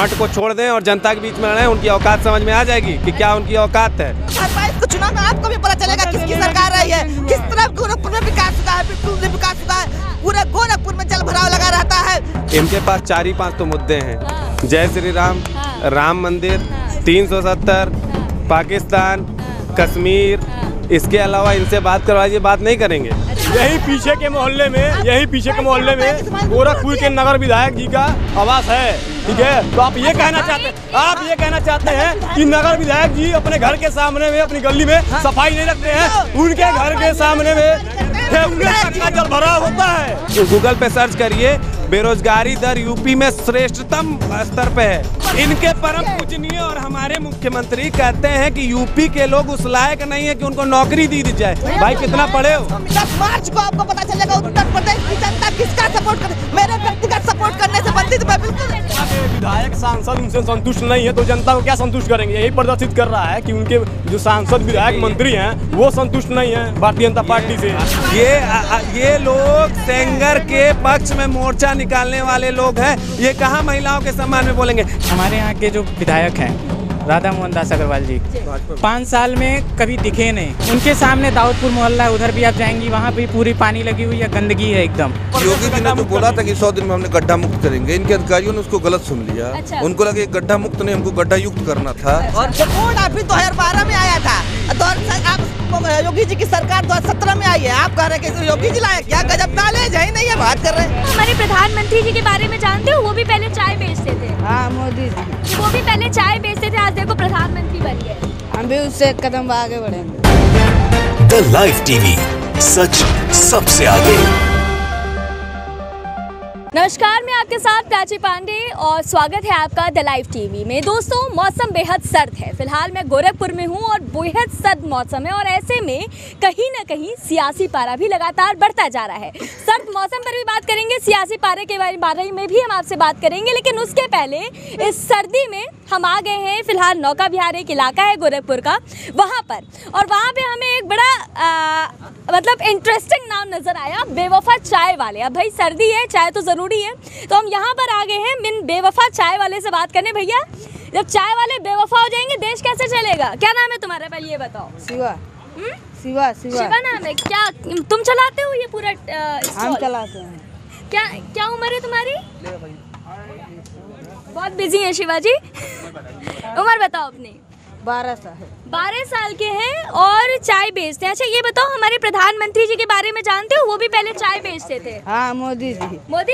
मठ को छोड़ दें और जनता के बीच में लड़ें, उनकी औकात समझ में आ जाएगी कि क्या उनकी औकात है। चुनाव में आपको भी पता चलेगा किसकी सरकार रही है, किस तरह गोरखपुर में विकास हुआ है, बिल्कुल भी विकास हुआ है। पूरे गोरखपुर में जल भराव लगा रहता है। इनके पास 4 ही 5 तो मुद्दे हैं, जय श्री राम, राम मंदिर, 370, पाकिस्तान, कश्मीर। इसके अलावा इनसे बात करवाइए, बात नहीं करेंगे। यही पीछे के मोहल्ले में गोरखपुर के नगर विधायक जी का आवास है, ठीक है। तो आप ये कहना चाहते हैं कि नगर विधायक जी अपने घर के सामने में, अपनी गली में सफाई नहीं रखते हैं, उनके घर के सामने में जल भराव होता है। गूगल पे सर्च करिए, बेरोजगारी दर यूपी में श्रेष्ठतम स्तर पे है। इनके परम पूजनीय और हमारे मुख्यमंत्री कहते हैं कि यूपी के लोग उस लायक नहीं है कि उनको नौकरी दी जाए। भाई कितना पढ़े हो? 10 मार्च को आपको पता चलेगा उत्तर प्रदेश की जनता किसका सपोर्ट कर। मेरे व्यक्तिगत सपोर्ट करने से वंचित मैं बिल्कुल। विधायक सांसद उनसे संतुष्ट नहीं है तो जनता को क्या संतुष्ट करेंगे? यही प्रदर्शित कर रहा है कि उनके जो सांसद विधायक मंत्री हैं वो संतुष्ट नहीं है भारतीय जनता पार्टी से। ये लोग सेंगर के पक्ष में मोर्चा निकालने वाले लोग हैं। ये कहाँ महिलाओं के सम्मान में बोलेंगे? हमारे यहाँ के जो विधायक हैं राधा मोहन दास अग्रवाल जी 5 साल में कभी दिखे नहीं। उनके सामने दाऊदपुर मोहल्ला है, उधर भी आप जाएंगी, वहाँ भी पूरी पानी लगी हुई है, गंदगी है एकदम। योगी जी ने तो बोला था कि 100 दिन में हमने गड्ढा मुक्त करेंगे, इनके अधिकारियों ने उसको गलत सुन लिया। अच्छा। उनको लगा गड्ढा मुक्त नहीं, हमको गड्ढा युक्त करना था। और रिपोर्ट अभी 2012 में आया था, योगी जी की सरकार 2017 में आई है। आप कह रहे हैं कि योगी जी लाए, क्या गजब नॉलेज है ही नहीं है, बात कर रहे हैं। हमारे प्रधानमंत्री जी के बारे में जानते हो? वो भी पहले चाय बेचते थे। हाँ, मोदी जी। वो भी पहले चाय बेचते थे, आज देखो प्रधानमंत्री बन गए। हम भी उससे एक कदम आगे बढ़ेंगे। द लाइव टीवी, सच सबसे आगे। नमस्कार, मैं आपके साथ प्राची पांडे और स्वागत है आपका द लाइव टीवी में। दोस्तों, मौसम बेहद सर्द है। फिलहाल मैं गोरखपुर में हूं और बेहद सर्द मौसम है और ऐसे में कहीं ना कहीं सियासी पारा भी लगातार बढ़ता जा रहा है। सर्द मौसम पर भी बात करेंगे, सियासी पारे के बारे में भी हम आपसे बात करेंगे, लेकिन उसके पहले इस सर्दी में हम आ गए हैं फिलहाल नौका विहार एक इलाका है गोरखपुर का, वहाँ पर। और वहाँ पे हमें एक बड़ा मतलब इंटरेस्टिंग नाम नजर आया, बेवफा चाय वाले। अब भाई सर्दी है, चाय तो जरूरी है, तो हम यहाँ पर आ गए हैं बिन बेवफा चाय वाले से बात करने। भैया, जब चाय वाले बेवफा हो जाएंगे देश कैसे चलेगा? क्या नाम है तुम्हारा भाई, ये बताओ? शिवा। शिवा नाम है। क्या तुम चलाते हो ये पूरा हम चलाते हैं। क्या उम्र है तुम्हारी? बहुत बिजी है शिवाजी। उम्र बताओ अपनी। 12 साल के हैं और चाय बेचते हैं। अच्छा ये बताओ, हमारे प्रधानमंत्री जी के बारे में जानते हो? वो भी पहले चाय बेचते थे। हाँ, मोदी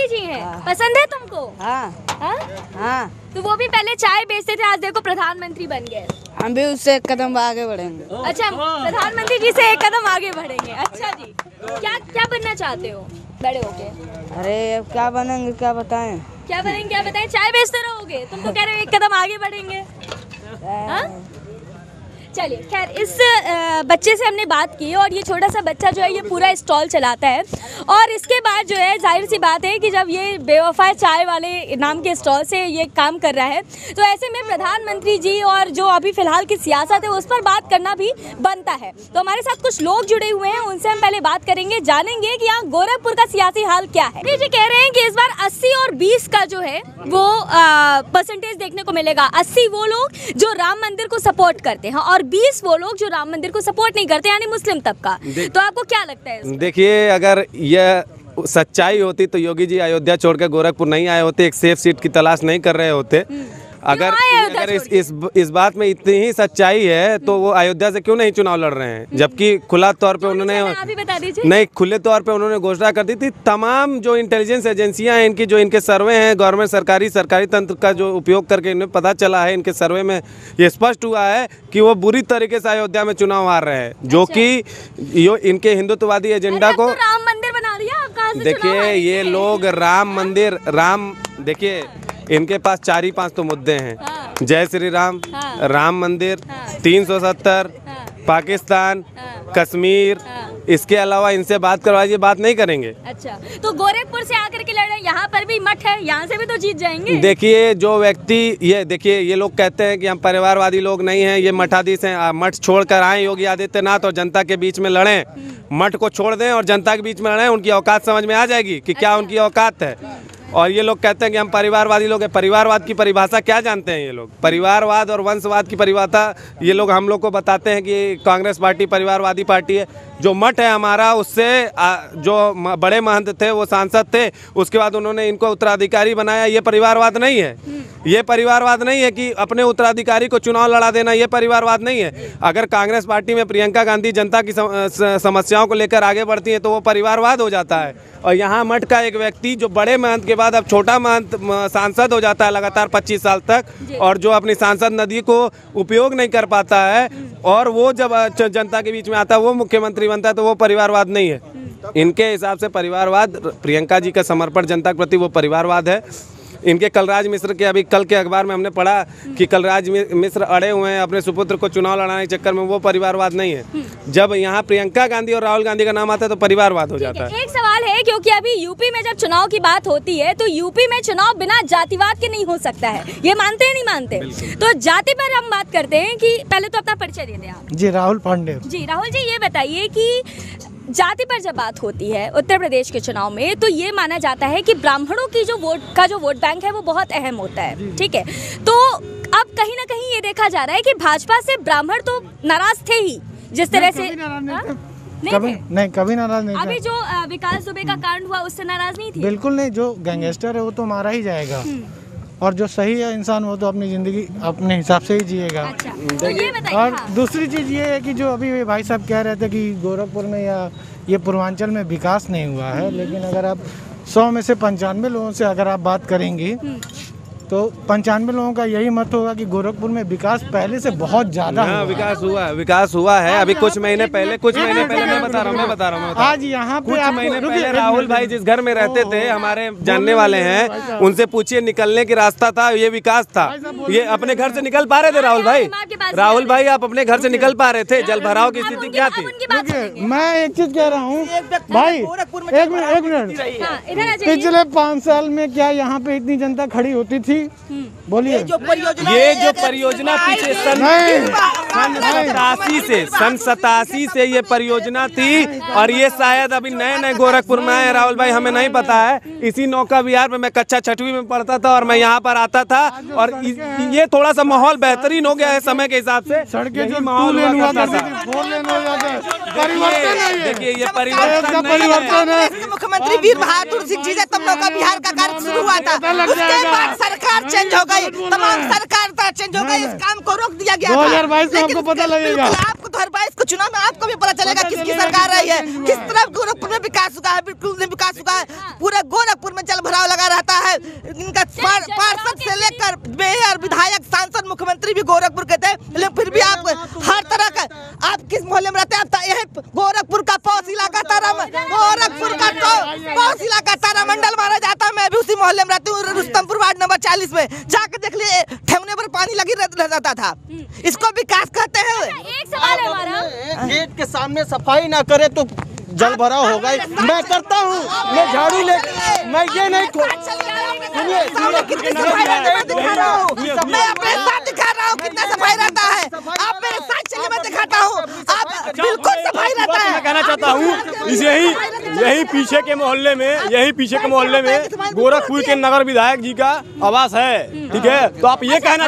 जी हैं। हाँ। पसंद है तुमको? हाँ। तो वो भी पहले चाय बेचते थे, आज देखो प्रधानमंत्री बन गए। हम भी उससे एक कदम आगे बढ़ेंगे। अच्छा, प्रधानमंत्री जी से एक कदम आगे बढ़ेंगे। अच्छा जी, क्या बनना चाहते हो बड़े होके? अरे अब क्या बनेंगे, क्या बताएं? क्या बताएं? चाय बेचते रहोगे? तुम तो कह रहे हो एक कदम आगे बढ़ेंगे। चलिए, खैर इस बच्चे से हमने बात की और ये छोटा सा बच्चा जो है ये पूरा स्टॉल चलाता है। और इसके बाद जो है जाहिर सी बात है कि जब ये बेवफा चाय वाले नाम के स्टॉल से ये काम कर रहा है, तो ऐसे में प्रधानमंत्री जी और जो अभी फिलहाल की सियासत है उस पर बात करना भी बनता है। तो हमारे साथ कुछ लोग जुड़े हुए हैं, उनसे हम पहले बात करेंगे, जानेंगे कि यहाँ गोरखपुर का सियासी हाल क्या है। ये कह रहे हैं कि इस बार 80 और 20 का जो है वो परसेंटेज देखने को मिलेगा। 80 वो लोग जो राम मंदिर को सपोर्ट करते हैं और 20 वो लोग जो राम मंदिर को सपोर्ट नहीं करते, यानी मुस्लिम तबका। तो आपको क्या लगता है? देखिए, अगर यह सच्चाई होती तो योगी जी अयोध्या छोड़कर गोरखपुर नहीं आए होते, एक सेफ सीट की तलाश नहीं कर रहे होते। अगर इस बात में इतनी ही सच्चाई है तो वो अयोध्या से क्यों नहीं चुनाव लड़ रहे हैं? जबकि खुला तौर पे उन्होंने खुले तौर पे उन्होंने घोषणा कर दी थी। तमाम जो इंटेलिजेंस एजेंसियां हैं इनकी, जो इनके सर्वे हैं गवर्नमेंट सरकारी तंत्र का जो उपयोग करके इन्हें पता चला है, इनके सर्वे में ये स्पष्ट हुआ है कि वो बुरी तरीके से अयोध्या में चुनाव हार रहे हैं, जो कि इनके हिंदुत्ववादी एजेंडा को। राम मंदिर बना दिया। देखिए, ये लोग देखिए इनके पास 4 ही 5 तो मुद्दे हैं, जय श्री राम, राम मंदिर, 370, पाकिस्तान, कश्मीर। इसके अलावा इनसे बात करवाइए, बात नहीं करेंगे। अच्छा, तो गोरखपुर से आकर के लड़ रहे हैं, यहाँ पर भी मठ है, यहाँ से भी तो जीत जाएंगे। देखिए, जो व्यक्ति ये लोग कहते हैं कि हम परिवारवादी लोग नहीं हैं, ये मठाधीश हैं, मठ छोड़कर आए योगी आदित्यनाथ और जनता के बीच में लड़ें। मठ को छोड़ दें और जनता के बीच में लड़ें, उनकी औकात समझ में आ जाएगी कि क्या उनकी औकात है। और ये लोग कहते हैं कि हम परिवारवादी लोग हैं। परिवारवाद की परिभाषा क्या जानते हैं ये लोग? परिवारवाद और वंशवाद की परिभाषा ये लोग हम लोग को बताते हैं कि कांग्रेस पार्टी परिवारवादी पार्टी है। जो मठ है हमारा, उससे जो बड़े महंत थे वो सांसद थे, उसके बाद उन्होंने इनको उत्तराधिकारी बनाया। ये परिवारवाद नहीं है। ये परिवारवाद नहीं है कि अपने उत्तराधिकारी को चुनाव लड़ा देना, ये परिवारवाद नहीं है। अगर कांग्रेस पार्टी में प्रियंका गांधी जनता की समस्याओं को लेकर आगे बढ़ती है तो वो परिवारवाद हो जाता है। और यहाँ मठ का एक व्यक्ति जो बड़े महंत के बाद अब छोटा महंत सांसद हो जाता है लगातार 25 साल तक, और जो अपनी सांसद नदी को उपयोग नहीं कर पाता है, और वो जब जनता के बीच में आता है वो मुख्यमंत्री बनता है, तो वो परिवारवाद नहीं है। इनके हिसाब से परिवारवाद, प्रियंका जी का समर्पण जनता के प्रति, वो परिवारवाद है। इनके कलराज मिश्र के, अभी कल के अखबार में हमने पढ़ा कि कलराज मिश्र अड़े हुए हैं अपने सुपुत्र को चुनाव लड़ाने के चक्कर में, वो परिवारवाद नहीं है। जब यहाँ प्रियंका गांधी और राहुल गांधी का नाम आता है तो परिवारवाद हो जाता है। एक सवाल है, क्योंकि अभी यूपी में जब चुनाव की बात होती है तो यूपी में चुनाव बिना जातिवाद के नहीं हो सकता है, ये मानते हैं नहीं मानते? तो जाति पर हम बात करते हैं कि पहले तो अपना परिचय दे दें आप। जी, राहुल पांडे। जी राहुल जी, ये बताइए कि जाति पर जब बात होती है उत्तर प्रदेश के चुनाव में, तो ये माना जाता है कि ब्राह्मणों की जो वोट बैंक है वो बहुत अहम होता है, ठीक है? तो अब कहीं ना कहीं ये देखा जा रहा है कि भाजपा से ब्राह्मण तो नाराज थे ही, जिस तरह से कभी नाराज नहीं। अभी जो विकास दुबे का कांड हुआ उससे नाराज नहीं थी? बिल्कुल नहीं। जो गैंगस्टर है वो तो मारा ही जाएगा, और जो सही है इंसान वो तो अपनी ज़िंदगी अपने हिसाब से ही जिएगा। अच्छा, तो ये बताइए। और दूसरी चीज़ ये है कि जो अभी भाई साहब कह रहे थे कि गोरखपुर में या ये पूर्वांचल में विकास नहीं हुआ है, लेकिन अगर आप 100 में से 95 लोगों से अगर आप बात करेंगी तो 95 लोगों का यही मत होगा कि गोरखपुर में विकास पहले से बहुत ज्यादा विकास हुआ है। अभी कुछ महीने पहले मैं बता रहा हूँ आज यहाँ पे कुछ महीने पहले राहुल भाई जिस घर में रहते थे, हमारे जानने वाले हैं, उनसे पूछिए, निकलने की रास्ता था, ये विकास था। ये अपने घर से निकल पा रहे थे राहुल भाई आप अपने घर से निकल पा रहे थे? जल भराव की स्थिति क्या थी? मैं एक चीज कह रहा हूँ भाई, एक मिनट, पिछले 5 साल में क्या यहाँ पे इतनी जनता खड़ी होती थी? बोलिए। ये जो परियोजना पीछे सन 87 से ये परियोजना थी, और ये शायद अभी नए गोरखपुर में है। राहुल भाई हमें नहीं पता है। इसी नौका विहार में मैं कक्षा 6वीं में पढ़ता था और मैं यहाँ पर आता था, और ये थोड़ा सा माहौल बेहतरीन हो गया है समय के हिसाब से। सड़कें जो माहौल हुआ करती थी, 4 लेन हो जाता है। परिवर्तन है, देखिए ये परिवर्तन है। मुख्यमंत्री वीर बहादुर सिंह जी तब नौका विहार का कार्य शुरू हुआ था, उसके बाद सरकार चेंज हो गई, तमाम सरकार चेंज हो गई, इस काम को रोक दिया गया था। 2022 में आपको पता लगेगा, आपको 2022 को चुनाव में आपको भी पता चलेगा किसकी सरकार रही है, किस तरह गोरखपुर में विकास हुआ है। बिल्कुल नहीं विकास हुआ है, पूरे गोरखपुर में जल भराव लगा रहता है। इनका पार्षद से लेकर मेयर, विधायक, सांसद, मुख्यमंत्री भी गोरखपुर के थे, लेकिन फिर भी आप हर तरह का, आप किस मोहल्ले में रहते हैं? यही गोरखपुर का पौष इलाका गोरखपुर का पौष इलाका तारामंडल माना जाता है। मैं भी उसी मोहल्ले में रहती हूँ, रुस्तमपुर वार्ड नंबर 40 में। जाकर देख लिए, ठेवने पर पानी लगी रहता था। इसको विकास कहते हैं? एक सवाल है हमारा, गेट के सामने सफाई ना करे तो जल भराव होगा। मैं करता हूँ, मैं झाड़ू ले, मैं ये नहीं दिखा रहा हूँ, मैं अपने साथ दिखा रहा हूँ कितना सफाई रहता है। आप मेरे साथ चलिए, मैं दिखाता हूँ, आप बिल्कुल सफाई रहता है। मैं कहना चाहता हूँ यही पीछे के मोहल्ले में गोरखपुर के नगर विधायक जी का आवास है, ठीक है? तो आप ये कहना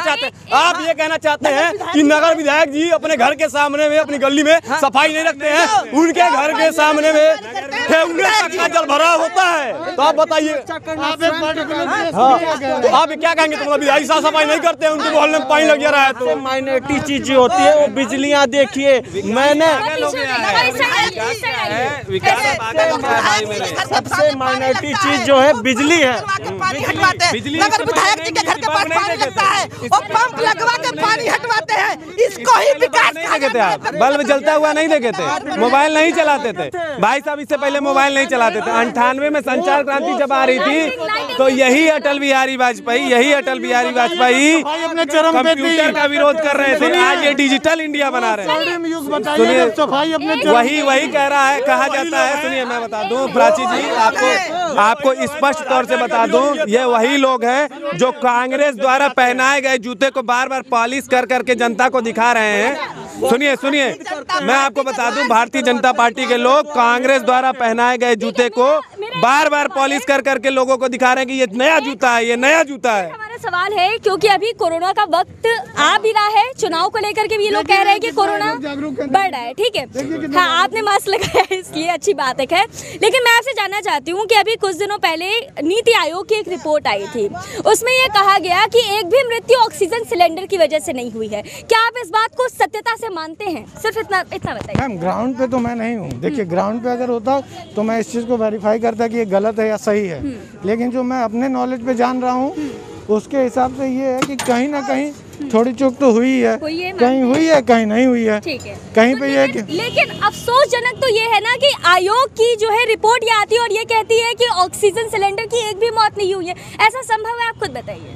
चाहते हैं कि नगर विधायक जी अपने घर के सामने में, अपनी गली में सफाई नहीं रखते हैं, उनके घर के सामने में जल भराव होता है। तो आप बताइए, तो आप क्या कहेंगे? तो विधायक साहब सफाई नहीं करते हैं, उनके मोहल्ले में पानी लग जा रहा है। तो माइनॉरिटी चीज होती है, वो बिजलियाँ देखिए, मैंने सबसे माइनॉरिटी चीज जो है बिजली है। नगर विधायक जी के घर के पास पानी लगता है, वो पंप लगवा के पानी हटवाते हैं, इसको ही विकास कहा जाता है। बल्ब जलता हुआ नहीं देखे थे, मोबाइल नहीं चलाते थे भाई साहब, इससे पहले मोबाइल नहीं चलाते थे। 98 में संचार क्रांति जब आ रही थी तो यही अटल बिहारी वाजपेयी कंप्यूटर का विरोध कर रहे थे। आज ये डिजिटल इंडिया बना रहे हैं। वही कह रहा है, कहा जाता है। सुनिए, मैं बता दूं प्राची जी, आपको स्पष्ट तौर से बता दूं, ये वही लोग हैं जो कांग्रेस द्वारा पहनाए गए जूते को बार बार पॉलिश कर करके जनता को दिखा रहे हैं। सुनिए सुनिए, मैं आपको बता दूं, भारतीय जनता पार्टी के लोग कांग्रेस द्वारा पहनाए गए जूते को बार बार पॉलिश कर करके लोगों को दिखा रहे हैं कि ये नया जूता है, ये नया जूता है। हमारा सवाल है, क्योंकि अभी कोरोना का वक्त आ भी रहा है, चुनाव को लेकर के भी ये लोग कह रहे हैं कि कोरोना बढ़ रहा है, ठीक है, हाँ आपने मास्क लगाया है इसलिए अच्छी बात है। लेकिन मैं आपसे जानना चाहती हूँ कि अभी कुछ दिनों पहले नीति आयोग की एक रिपोर्ट आई थी, उसमें ये कहा गया कि एक भी मृत्यु ऑक्सीजन सिलेंडर की वजह से नहीं हुई है। क्या आप इस बात को सत्यता से मानते हैं? सिर्फ इतना बताइए। मैम ग्राउंड पे तो मैं नहीं हूँ, देखिए ग्राउंड पे अगर होता तो मैं इस चीज़ को वेरीफाई करता कि ये गलत है या सही है, लेकिन जो मैं अपने नॉलेज पे जान रहा हूँ उसके हिसाब से ये है कि कहीं ना कहीं थोड़ी चूक तो हुई है, कहीं हुई है कहीं नहीं हुई है, ठीक है, कहीं तो पे ये लेकिन अफसोसजनक तो ये है ना कि आयोग की जो है रिपोर्ट ये आती है और ये कहती है कि ऑक्सीजन सिलेंडर की एक भी मौत नहीं हुई है। ऐसा संभव है? आप खुद बताइए।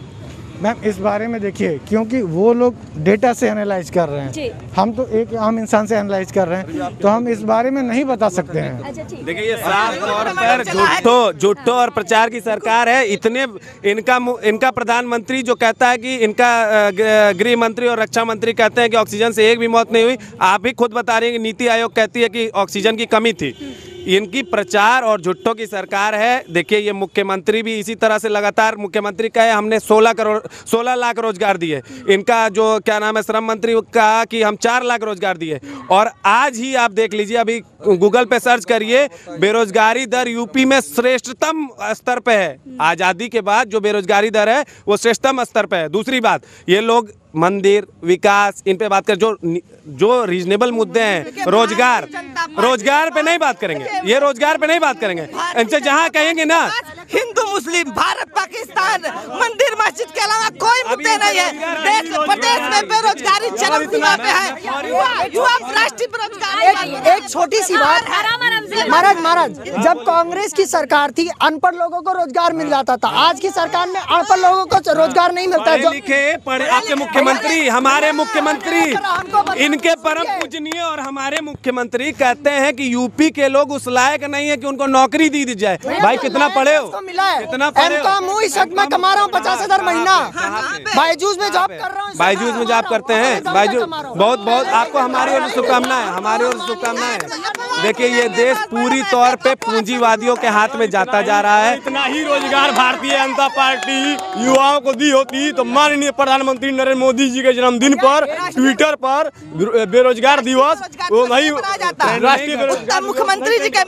मैम इस बारे में देखिए, क्योंकि वो लोग डेटा से एनालाइज कर रहे हैं, हम तो एक आम इंसान से एनालाइज कर रहे हैं, तो हम इस बारे में नहीं बता सकते हैं। अच्छा ठीक। देखिए ये साफ तौर पर झूठो और प्रचार की सरकार है। इतने इनका प्रधानमंत्री जो कहता है कि इनका गृह मंत्री और रक्षा मंत्री कहते हैं कि ऑक्सीजन से एक भी मौत नहीं हुई। आप ही खुद बता रही हैं कि नीति आयोग कहती है कि ऑक्सीजन की कमी थी। इनकी प्रचार और झुट्टों की सरकार है। देखिए ये मुख्यमंत्री भी इसी तरह से लगातार मुख्यमंत्री कहे हमने 16 लाख रोजगार दिए। इनका जो क्या नाम है श्रम मंत्री कहा कि हम 4 लाख रोजगार दिए। और आज ही आप देख लीजिए, अभी गूगल पे सर्च करिए, बेरोजगारी दर यूपी में श्रेष्ठतम स्तर पे है। आज़ादी के बाद जो बेरोजगारी दर है वो श्रेष्ठतम स्तर पे है। दूसरी बात, ये लोग मंदिर विकास इन पे बात कर, जो रीजनेबल मुद्दे हैं, रोजगार पे नहीं बात करेंगे, ये रोजगार पे नहीं बात करेंगे। इनसे जहाँ कहेंगे ना हिंदू मुस्लिम भारत पाकिस्तान मंदिर मस्जिद के अलावा कोई मुद्दे नहीं है। देश प्रदेश में बेरोजगारी चरम सीमा पे है, युवा राष्ट्रीय बेरोजगारी। एक छोटी सी बात महाराज, जब कांग्रेस की सरकार थी अनपढ़ लोगों को रोजगार मिल जाता था, आज की सरकार में अनपढ़ लोगों को रोजगार नहीं मिलता है। आपके मुख्यमंत्री, हमारे मुख्यमंत्री, इनके परम पूजनीय और हमारे मुख्यमंत्री कहते हैं कि यूपी के लोग उस लायक नहीं है कि उनको नौकरी दी जाए। भाई कितना पढ़े हो? मिला है, कितना पढ़े हो? मैं कमा रहा हूँ 50,000 महीना, बायजूस में जॉब कर रहा हूँ। बायजूस में जॉब करते हैं, बायजूस बहुत बहुत आपको हमारी ओर से शुभकामनाएं, हमारी ओर से शुभकामनाएं। देखिए ये देश पूरी तौर पे पूंजीवादियों के हाथ में जाता जा रहा है। इतना ही रोजगार भारतीय जनता पार्टी युवाओं को दी होती तो माननीय प्रधानमंत्री नरेंद्र मोदी जी के जन्मदिन पर ट्विटर पर बेरोजगार दिवस वो नहीं राष्ट्रीय मुख्यमंत्री जी के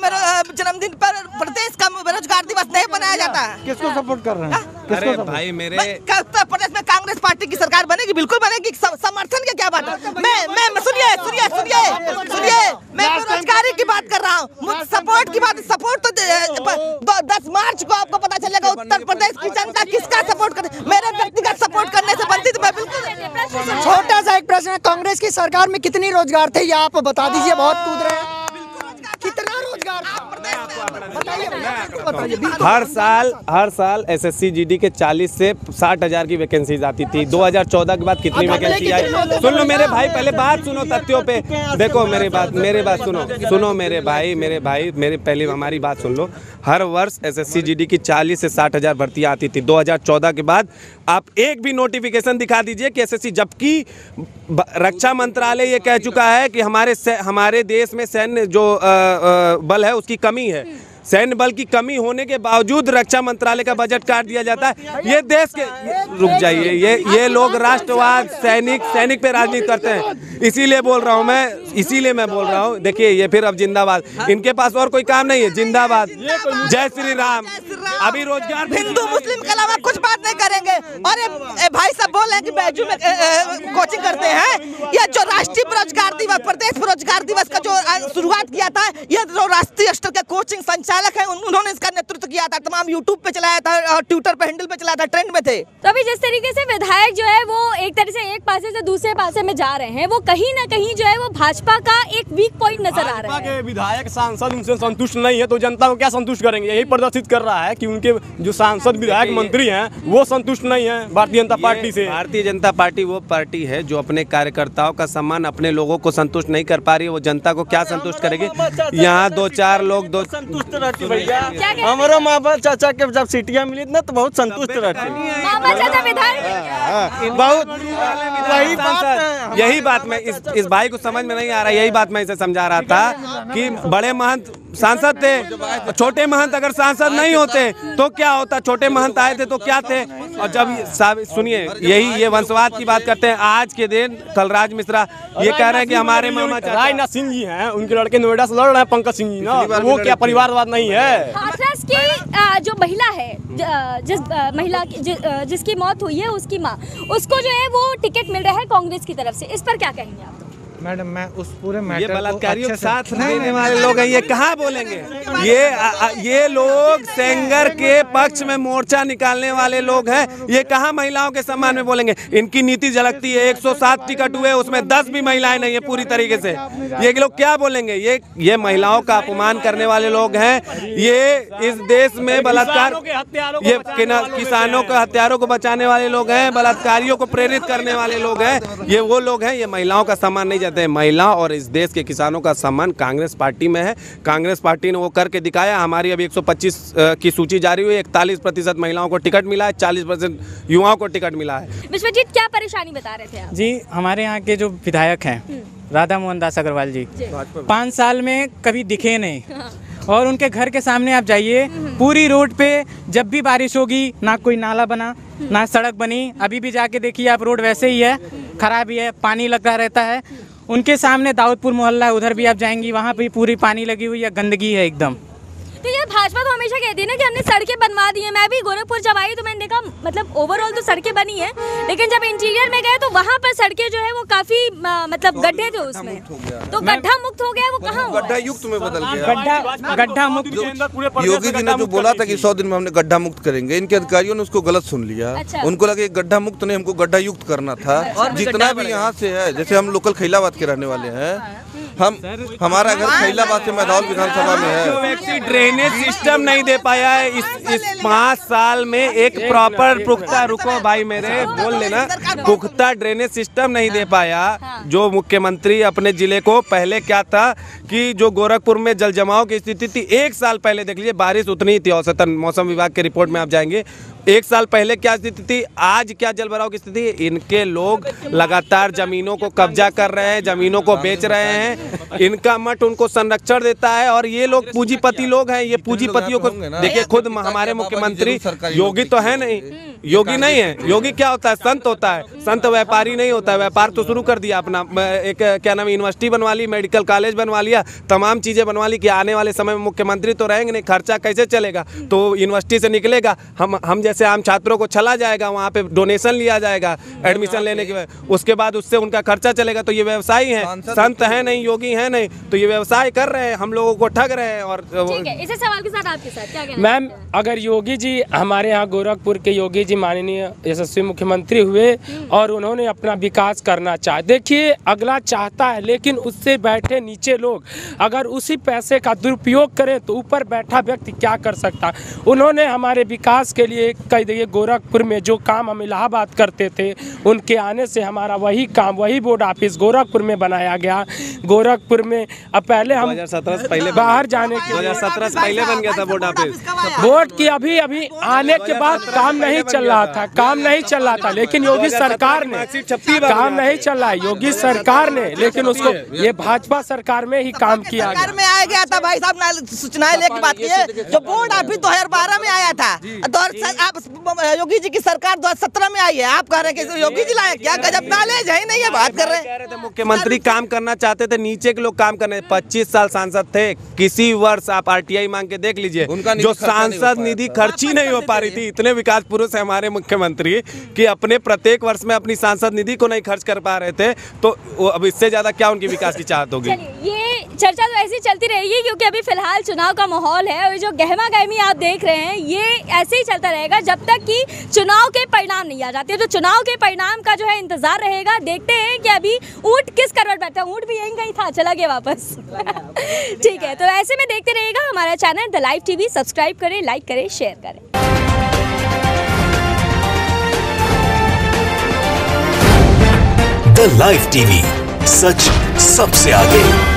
जन्मदिन पर प्रदेश का बेरोजगार दिवस नहीं बनाया जाता है। किसको सपोर्ट कर रहे हैं? अरे भाई मेरे उत्तर प्रदेश में कांग्रेस पार्टी की सरकार बनेगी, बिल्कुल बनेगी। समर्थन की क्या बात है? मैं सुनिए मैं बेरोजगारी की बात कर रहा हूँ, सपोर्ट की बात। सपोर्ट तो 10 मार्च को आपको पता चलेगा उत्तर प्रदेश की जनता किसका सपोर्ट कर। मेरे व्यक्तिगत सपोर्ट करने से बनती तो मैं बिल्कुल। छोटा सा एक प्रश्न है, कांग्रेस की सरकार में कितनी रोजगार थे ये आप बता दीजिए। बहुत कूद रहे हैं, कितना रोजगार हर साल एसएससी जीडी के 40 से 60 हजार की वैकेंसीज आती थी। 2014 के बाद कितनी वैकेंसी आई? सुन लो मेरे भाई, पहले बात सुनो तथ्यों पे। देखो मेरी बात सुनो मेरे भाई मेरी पहले हमारी बात सुन लो। हर वर्ष एसएससी जीडी की 40 से 60 हजार भर्तियाँ आती थी। 2014 के बाद आप एक भी नोटिफिकेशन दिखा दीजिए कि एसएससी, जबकि रक्षा मंत्रालय ये कह चुका है कि हमारे देश में सैन्य जो बल है उसकी कमी है। सैन्य बल की कमी होने के बावजूद रक्षा मंत्रालय का बजट काट दिया जाता है। ये देश के रुक जाइए, ये लोग राष्ट्रवाद सैनिक पे राजनीति करते हैं। इसीलिए बोल रहा हूँ। देखिए ये फिर अब जिंदाबाद, इनके पास और कोई काम नहीं है। जिंदाबाद, जय श्री राम। अभी रोजगार हिंदू मुस्लिम के अलावा कुछ बात नहीं करेंगे। और भाई साहब बोल रहे हैं कि बैजू में कोचिंग करते हैं। यह जो राष्ट्रीय बेरोजगार दिवस, प्रदेश बेरोजगार दिवस का जो शुरुआत किया था, यह जो राष्ट्रीय स्तर के कोचिंग संचालक है उन्होंने इसका नेतृत्व किया था। तमाम यूट्यूब पे चलाया था और ट्विटर पे हैंडल पे चलाया था, ट्रेंड में थे। तो अभी जिस तरीके से विधायक जो है वो एक तरह से एक पासे से दूसरे पासे में जा रहे हैं, वो कहीं ना कहीं जो है वो भाजपा का एक वीक पॉइंट नजर आ रहा है। विधायक सांसद उनसे संतुष्ट नहीं है तो जनता को क्या संतुष्ट करेंगे? यही प्रदर्शित कर रहा है कि उनके जो सांसद विधायक मंत्री हैं वो संतुष्ट नहीं है भारतीय जनता पार्टी से। भारतीय जनता पार्टी वो पार्टी है जो अपने कार्यकर्ताओं का सम्मान, अपने लोगों को संतुष्ट नहीं कर पा रही है। वो जनता को क्या संतुष्ट करेगी? यहाँ 2-4 लोग रहती भैया। हमारा माँ बाप चाचा के जब सीटियाँ मिली ना तो बहुत संतुष्ट रहती। मामा चाचा विधायक बहुत यही बात मैं इस भाई को समझ में नहीं आ रहा। यही बात मैं इसे समझा रहा था कि बड़े महंत सांसद थे, छोटे महंत अगर सांसद नहीं होते तो क्या होता। छोटे महंत आए थे तो क्या थे। और जब सुनिए यही ये वंशवाद की बात करते हैं। आज के दिन कलराज मिश्रा ये कह रहे हैं कि हमारे मामा राजनाथ सिंह जी हैं, उनके लड़के नोएडा से लड़ रहे हैं, पंकज सिंह जी ना, वो क्या परिवारवाद नहीं है। हाथरस की जो महिला है, जिस महिला जिसकी मौत हुई है उसकी माँ, उसको जो है वो टिकट मिल रहा है कांग्रेस की तरफ से, इस पर क्या कहेंगे आप? मैडम मैं उस पूरे ये बलात्कारियों के साथ देने वाले लोग हैं, ये कहाँ बोलेंगे। ये लोग सेंगर के पक्ष में मोर्चा निकालने वाले लोग हैं, ये कहाँ महिलाओं के सम्मान में बोलेंगे। इनकी नीति झलकती है। 107 टिकट हुए, उसमें 10 भी महिलाएं नहीं है पूरी तरीके से। ये लोग क्या बोलेंगे। ये महिलाओं का अपमान करने वाले लोग हैं। ये इस देश में बलात्कार, ये किसानों के हथियारों को बचाने वाले लोग हैं, बलात्कारियों को प्रेरित करने वाले लोग हैं। ये वो लोग हैं, ये महिलाओं का सम्मान नहीं जाते। महिला और इस देश के किसानों का सम्मान कांग्रेस पार्टी में है। कांग्रेस पार्टी ने वो करके दिखाया। हमारी अभी 125 की सूची जारी हुई, 41% महिलाओं को टिकट मिला है, 40% युवाओं को टिकट मिला है। विश्वजीत, क्या परेशानी बता रहे थे आप? जी, हमारे यहाँ के जो विधायक हैं राधा मोहन दास अग्रवाल जी 5 साल में कभी दिखे नहीं। और उनके घर के सामने आप जाइए, पूरी रोड पे जब भी बारिश होगी ना कोई नाला बना ना सड़क बनी। अभी भी जाके देखिए आप, रोड वैसे ही है, खराब ही है, पानी लगा रहता है। उनके सामने दाऊदपुर मोहल्ला है, उधर भी आप जाएंगी, वहाँ पे पूरी पानी लगी हुई है, गंदगी है एकदम। तो ये भाजपा तो हमेशा कहती है ना कि हमने सड़कें बनवा दी हैं। मैं भी गोरखपुर जब आई तो मैंने देखा, मतलब ओवरऑल तो सड़कें बनी हैं, लेकिन जब इंटीरियर में गए तो वहाँ पर सड़कें जो है वो काफी मतलब गड्ढे थे उसमें। तो गड्ढा मुक्त हो गया, वो कहाँ हुआ? गड्ढा युक्त में बदल गया। गड्ढा मुक्त। योगी जी ने जो बोला था कि 100 दिन में हमने गड्ढा मुक्त करेंगे, इनके अधिकारियों ने उसको गलत सुन लिया। उनको लगा गड्ढा मुक्त नहीं, हमको गड्ढा युक्त करना था। जितना भी यहाँ से है, जैसे हम लोकल खैलाबाद के रहने वाले हैं, हमारा घर खैलाबाद से मैदान विधानसभा में है। ड्रेनेज सिस्टम नहीं दे पाया है इस 5 साल में एक प्रॉपर पुख्ता, रुको भाई मेरे बोल लेना, पुख्ता ड्रेनेज सिस्टम नहीं दे पाया। जो मुख्यमंत्री अपने जिले को, पहले क्या था कि जो गोरखपुर में जल जमाव की स्थिति थी 1 साल पहले, देख लीजिए बारिश उतनी ही थी औसतन, मौसम विभाग के रिपोर्ट में आप जाएंगे 1 साल पहले क्या स्थिति थी, आज क्या जलभराव की स्थिति है। इनके लोग लगातार जमीनों को कब्जा कर रहे हैं, जमीनों को बेच रहे हैं। इनका मठ उनको संरक्षण देता है और ये लोग पूंजीपति लोग हैं। ये पूंजीपतियों को देखिए, खुद हमारे मुख्यमंत्री योगी तो है नहीं, योगी नहीं है। योगी क्या होता है, संत होता है। संत व्यापारी नहीं होता है। व्यापार तो शुरू कर दिया अपना, एक क्या नाम, यूनिवर्सिटी बनवा ली, मेडिकल कॉलेज बनवा लिया, तमाम चीजें बनवा ली कि आने वाले समय में मुख्यमंत्री तो रहेंगे नहीं, खर्चा कैसे चलेगा। तो यूनिवर्सिटी से निकलेगा, हम जैसे आम छात्रों को चला जाएगा, वहाँ पे डोनेशन लिया जाएगा एडमिशन लेने के बाद, उसके बाद उससे उनका खर्चा चलेगा। तो ये व्यवसायी है, संत है नहीं, योगी है नहीं, तो ये व्यवसाय कर रहे हैं, हम लोगों को ठग रहे हैं। और इसी सवाल के साथ आपके साथ क्या कहना? मैम, अगर योगी जी, हमारे यहाँ गोरखपुर के योगी जी माननीय यशस्वी मुख्यमंत्री हुए और उन्होंने अपना विकास करना चाहे, देखिए अगला चाहता है, लेकिन उससे बैठे नीचे लोग अगर उसी पैसे का दुरुपयोग करें तो ऊपर बैठा व्यक्ति क्या कर सकता। उन्होंने हमारे विकास के लिए कई देखिए, गोरखपुर में जो काम हम इलाहाबाद करते थे, उनके आने से हमारा वही काम, वही बोर्ड ऑफिस गोरखपुर में बनाया गया। गोरखपुर में अब पहले हम 2017 से पहले बाहर जाने के 2017 से पहले बन गया था बोर्ड ऑफिस। बोर्ड की अभी आने के बाद काम नहीं चल रहा था, काम नहीं चल रहा था, लेकिन योगी सरकार ने काम नहीं चल रहा है, योगी सरकार ने, लेकिन उसको ये भाजपा सरकार में ही काम किया। सरकार में आ गया था भाई साहब, सूचनाएं लेके बात की, जो बोर्ड ऑफिस 2012 में आया था। आप योगी जी की सरकार 2017 में आई है, आप कह रहे हैं कि योगी जी लाए, क्या गजब नॉलेज है नहीं है, बात कर रहे हैं। मुख्यमंत्री काम करना चाहते थे, नीचे के लोग काम करने। 25 साल सांसद थे, किसी वर्ष आप RTI मांग के देख लीजिए, जो सांसद निधि खर्च ही नहीं हो पा रही थी। इतने विकास पुरुष है हमारे मुख्यमंत्री कि अपने प्रत्येक वर्ष में अपनी सांसद निधि को नहीं खर्च कर पा रहे थे। तो अब इससे ज्यादा क्या उनकी विकास की चाहत होगी। ये चर्चा तो ऐसी चलती रहेगी, क्योंकि अभी फिलहाल चुनाव का माहौल है और जो गहमा गहमी आप देख रहे हैं ये ऐसे ही चलता रहेगा जब तक कि चुनाव के परिणाम नहीं आ जाते। तो चुनाव के परिणाम का जो है इंतजार रहेगा। देखते हैं कि अभी ऊंट किस करवट बैठा है। ऊंट भी यहीं कहीं था, चला गया वापस। ठीक है, तो ऐसे में देखते रहेगा हमारा channel the live TV. Subscribe करें, लाइक करें, शेयर करें। द लाइव टीवी, सच सबसे आगे।